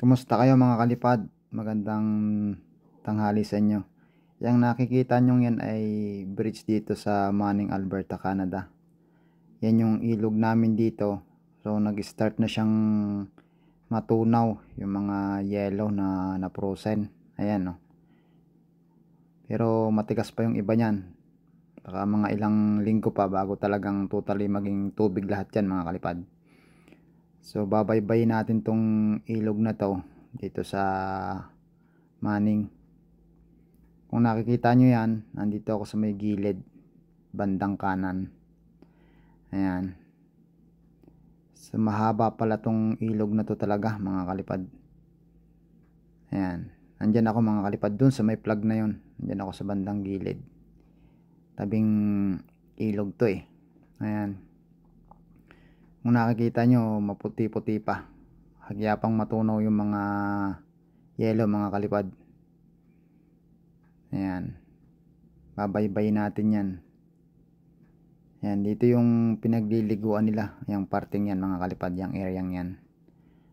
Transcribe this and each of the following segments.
Kumusta kayo mga kalipad? Magandang tanghali sa inyo. Yang nakikita nyo yan ay bridge dito sa Manning, Alberta, Canada. Yan yung ilog namin dito. So nag-start na siyang matunaw yung mga yellow na frozen. Ayan no. Pero matigas pa yung iba niyan. Baka mga ilang linggo pa bago talagang totally maging tubig lahat yan mga kalipad. So babaybayin natin tong ilog na to dito sa Manning. Kung nakikita nyo yan, nandito ako sa may gilid bandang kanan. Ayan. So mahaba pala tong ilog na to talaga mga kalipad. Ayan. Nandyan ako mga kalipad dun sa may plug na yun. Nandyan ako sa bandang gilid. Tabing ilog to eh. Ayan. Kung nakikita nyo, maputi-puti pa. Hagyapang matunaw yung mga yellow mga kalipad. Ayan. Babaybay natin yan. Ayan. Dito yung pinagliliguan nila. Yung parting yan mga kalipad. Yung area yan.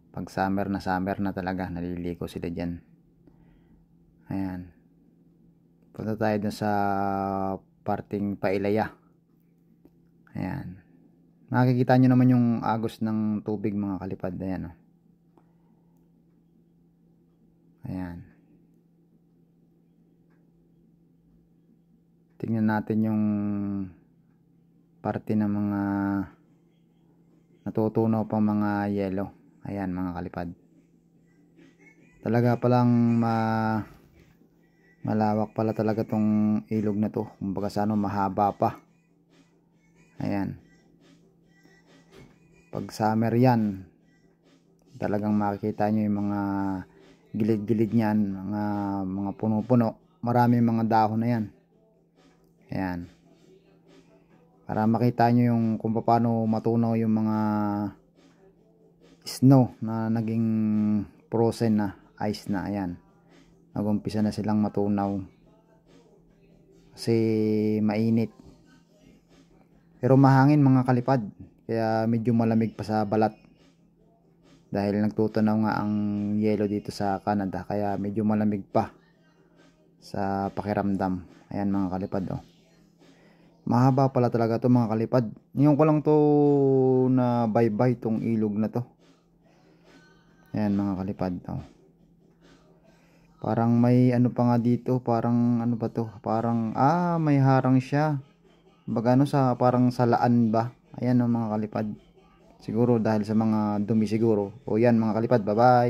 Pag summer na talaga. Naliligo sila dyan. Ayan. Punta tayo dun sa parting Pailaya. Ayan. Makikita nyo naman yung agos ng tubig mga kalipad. Ayan o. Ayan. Tingnan natin yung parte ng mga natutunaw pang mga yellow. Ayan mga kalipad. Talaga palang malawak pala talaga tong ilog na to. Kumbaga sa ano, mahaba pa. Ayan. Pag summer yan, talagang makikita nyo yung mga gilid-gilid niyan, mga puno-puno. Maraming mga dahon na yan. Ayan. Para makita nyo yung kung paano matunaw yung mga snow na naging frozen na, ice na. Ayan. Nagumpisa na silang matunaw. Kasi mainit. Pero mahangin mga kalipad. Kaya medyo malamig pa sa balat. Dahil nagtutunaw nga ang yellow dito sa Canada. Kaya medyo malamig pa sa pakiramdam. Ayan mga kalipad oh. Mahaba pala talaga to mga kalipad. Ngayon ko lang to na baybay tong ilog na to. Ayan mga kalipad oh. Parang may ano pa nga dito. Parang ano ba to? Parang may harang siya. Baga ano sa parang salaan ba? Ayan oh mga kalipad. Siguro dahil sa mga dumi siguro. O yan mga kalipad. Bye bye.